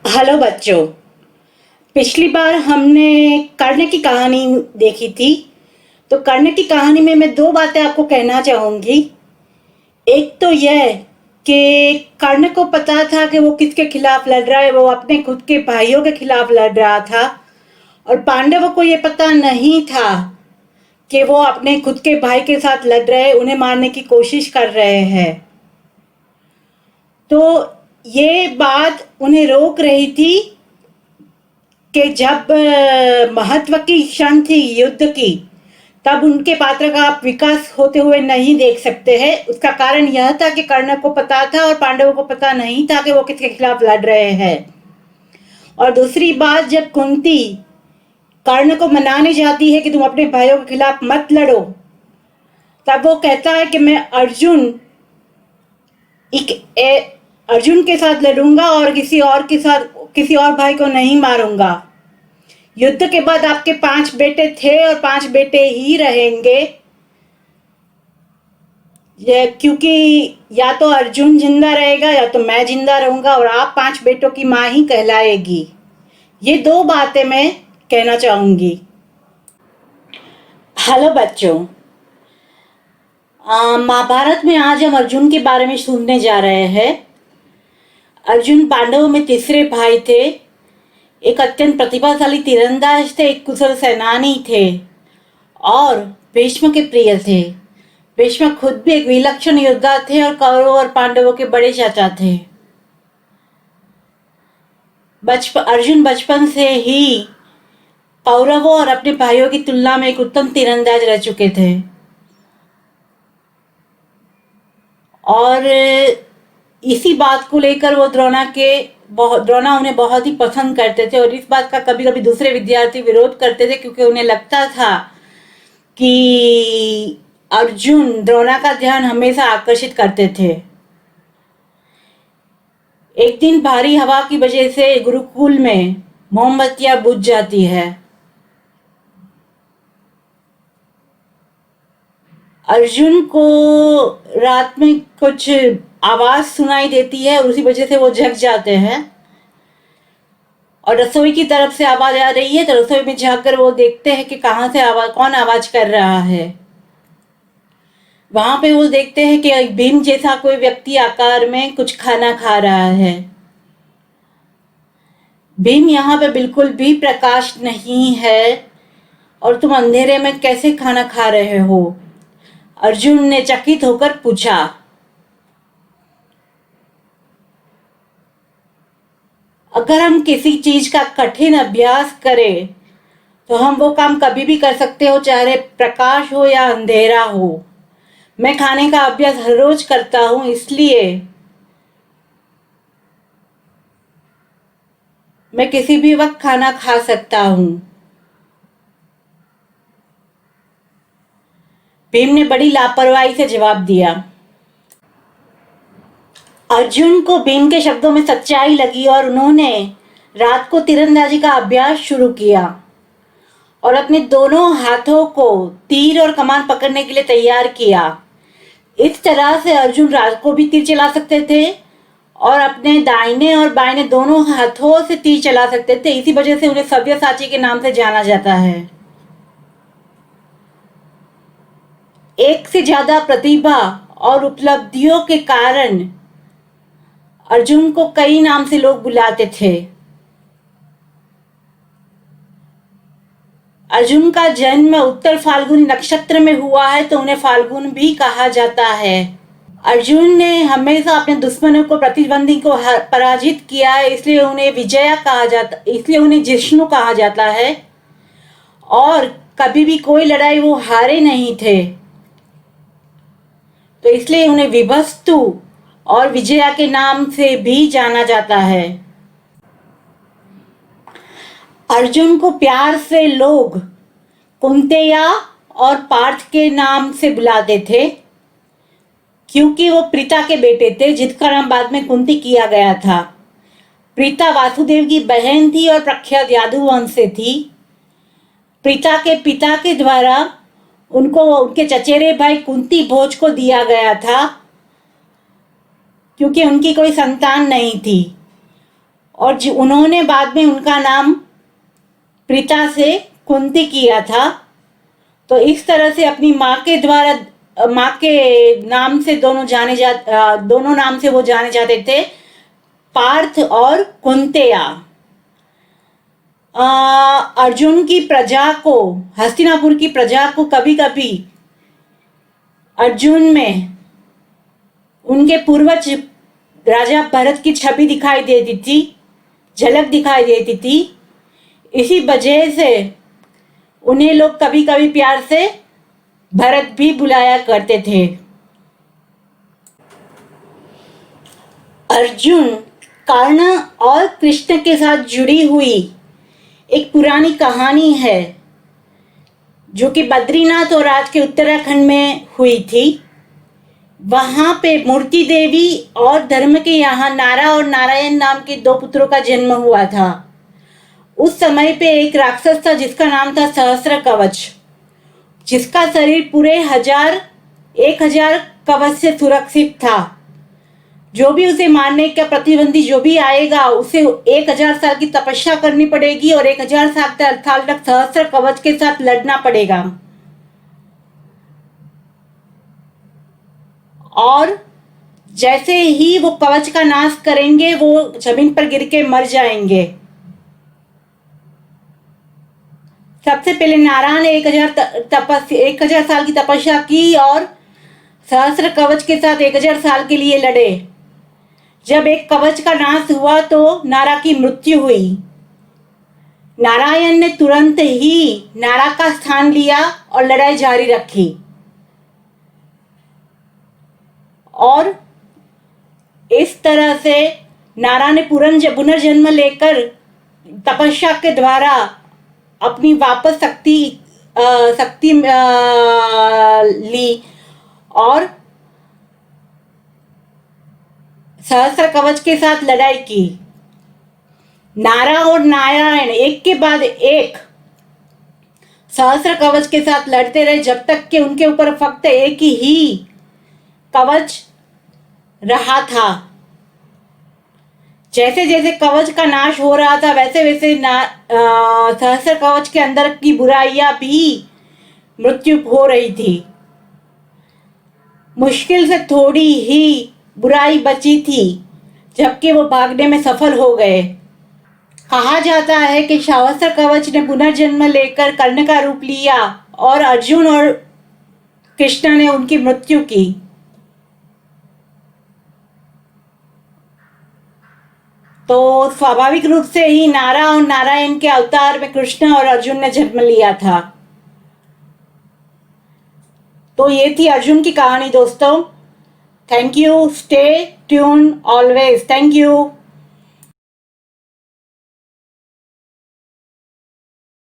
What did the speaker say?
Hello बच्चों। पिछली बार हमने कर्ण की कहानी देखी थी। तो कर्ण की कहानी में मैं दो बातें आपको कहना चाहूंगी। एक तो यह कि कर्ण को पता था कि वो किसके खिलाफ लड़ रहा है। वो अपने खुद के भाइयों के खिलाफ लड़ रहा था और पांडवों को ये पता नहीं था कि वो अपने खुद के भाई के साथ लड़ रहे, उन्हें मारने की कोशिश कर रहे हैं। तो ये बात उन्हें रोक रही थी कि जब महत्व की क्षण थी युद्ध की, तब उनके पात्र का आप विकास होते हुए नहीं देख सकते हैं। उसका कारण यह था कि कर्ण को पता था और पांडवों को पता नहीं था कि वो किसके खिलाफ लड़ रहे हैं। और दूसरी बात, जब कुंती कर्ण को मनाने जाती है कि तुम अपने भाइयों के खिलाफ मत लड़ो, तब वो कहता है कि मैं अर्जुन के साथ लड़ूंगा और किसी और भाई को नहीं मारूंगा। युद्ध के बाद आपके 5 बेटे थे और 5 बेटे ही रहेंगे, क्योंकि या तो अर्जुन जिंदा रहेगा या तो मैं जिंदा रहूंगा और आप 5 बेटों की माँ ही कहलाएगी। ये दो बातें मैं कहना चाहूंगी। हेलो बच्चों, महाभारत में आज हम अर्जुन के बारे में सुनने जा रहे हैं। अर्जुन पांडवों में तीसरे भाई थे। एक अत्यंत प्रतिभाशाली तीरंदाज थे, एक कुशल सेनानी थे और भीष्म के प्रिय थे। भीष्म खुद भी एक विलक्षण योद्धा थे और कौरवों और पांडवों के बड़े चाचा थे। अर्जुन बचपन से ही कौरवों और अपने भाइयों की तुलना में एक उत्तम तीरंदाज रह चुके थे और इसी बात को लेकर वो द्रोणा उन्हें बहुत ही पसंद करते थे और इस बात का कभी कभी दूसरे विद्यार्थी विरोध करते थे, क्योंकि उन्हें लगता था कि अर्जुन द्रोणा का ध्यान हमेशा आकर्षित करते थे। एक दिन भारी हवा की वजह से गुरुकुल में मोमबत्तियां बुझ जाती है। अर्जुन को रात में कुछ आवाज सुनाई देती है और उसी वजह से वो जग जाते हैं और रसोई की तरफ से आवाज आ रही है। तो रसोई में जाकर वो देखते हैं कि कहां से कौन आवाज कर रहा है। वहां पे वो देखते हैं कि एक भीम जैसा कोई व्यक्ति आकार में कुछ खाना खा रहा है। भीम, यहाँ पे बिल्कुल भी प्रकाश नहीं है और तुम अंधेरे में कैसे खाना खा रहे हो? अर्जुन ने चकित होकर पूछा। अगर हम किसी चीज का कठिन अभ्यास करें तो हम वो काम कभी भी कर सकते हो, चाहे प्रकाश हो या अंधेरा हो। मैं खाने का अभ्यास हर रोज करता हूं, इसलिए मैं किसी भी वक्त खाना खा सकता हूं। भीम ने बड़ी लापरवाही से जवाब दिया। अर्जुन को भीम के शब्दों में सच्चाई लगी और उन्होंने रात को तीरंदाजी का अभ्यास शुरू किया और अपने दोनों हाथों को तीर और कमान पकड़ने के लिए तैयार किया। इस तरह से अर्जुन रात को भी तीर चला सकते थे और अपने दाहिने और बाइने दोनों हाथों से तीर चला सकते थे। इसी वजह से उन्हें सव्यसाची के नाम से जाना जाता है। एक से ज्यादा प्रतिभा और उपलब्धियों के कारण अर्जुन को कई नाम से लोग बुलाते थे। अर्जुन का जन्म उत्तर फाल्गुनी नक्षत्र में हुआ है, तो उन्हें फाल्गुन भी कहा जाता है। अर्जुन ने हमेशा अपने दुश्मनों को, प्रतिद्वंदी को पराजित किया है, इसलिए उन्हें जिष्णु कहा जाता है और कभी भी कोई लड़ाई वो हारे नहीं थे, तो इसलिए उन्हें विभस्तु और विजया के नाम से भी जाना जाता है। अर्जुन को प्यार से लोग कुंतेया और पार्थ के नाम से बुलाते थे, क्योंकि वो प्रीता के बेटे थे, जिसका नाम बाद में कुंती किया गया था। प्रीता वासुदेव की बहन थी और प्रख्यात यादु वंश से थी। प्रीता के पिता के द्वारा उनको उनके चचेरे भाई कुंती भोज को दिया गया था, क्योंकि उनकी कोई संतान नहीं थी और उन्होंने बाद में उनका नाम प्रीता से कुंती किया था। तो इस तरह से अपनी माँ के द्वारा, माँ के नाम से दोनों नाम से वो जाने जाते थे, पार्थ और कुंतेया। अर्जुन की प्रजा को, हस्तिनापुर की प्रजा को कभी कभी अर्जुन में उनके पूर्वज राजा भरत की छवि दिखाई देती थी, झलक दिखाई देती थी। इसी वजह से उन्हें लोग कभी कभी प्यार से भरत भी बुलाया करते थे। अर्जुन कर्ण और कृष्ण के साथ जुड़ी हुई एक पुरानी कहानी है, जो कि बद्रीनाथ और आज के उत्तराखंड में हुई थी। वहां पे मूर्ति देवी और धर्म के यहाँ नारा और नारायण नाम के दो पुत्रों का जन्म हुआ था। उस समय पे एक राक्षस था जिसका नाम था सहस्त्र कवच, जिसका शरीर पूरे 1000 कवच से सुरक्षित था। जो भी उसे मारने का प्रतिबंधी जो भी आएगा, उसे 1000 साल की तपस्या करनी पड़ेगी और 1000 साल तक सहस्त्र कवच के साथ लड़ना पड़ेगा। और जैसे ही वो कवच का नाश करेंगे, वो जमीन पर गिर के मर जाएंगे। सबसे पहले नारायण ने 1000 साल की तपस्या की और सहस्त्र कवच के साथ 1000 साल के लिए लड़े। जब एक कवच का नाश हुआ तो नारा की मृत्यु हुई। नारायण ने तुरंत ही नारा का स्थान लिया और लड़ाई जारी रखी। और इस तरह से नारा ने पुनर्जन्म लेकर तपस्या के द्वारा अपनी वापस शक्ति ली और सहस्त्र कवच के साथ लड़ाई की। नारा और नारायण एक के बाद एक सहस्त्र कवच के साथ लड़ते रहे, जब तक कि उनके ऊपर फक्त एक ही कवच रहा था। जैसे जैसे कवच का नाश हो रहा था, वैसे वैसे सहस्त्र कवच के अंदर की बुराइयां भी मृत्यु हो रही थी। मुश्किल से थोड़ी ही बुराई बची थी, जबकि वो भागने में सफल हो गए। कहा जाता है कि सहस्त्र कवच ने पुनर्जन्म लेकर कर्ण का रूप लिया और अर्जुन और कृष्ण ने उनकी मृत्यु की। तो स्वाभाविक रूप से ही नारा और नारायण के अवतार में कृष्ण और अर्जुन ने जन्म लिया था। तो ये थी अर्जुन की कहानी दोस्तों। Thank you, stay tune always. Thank you.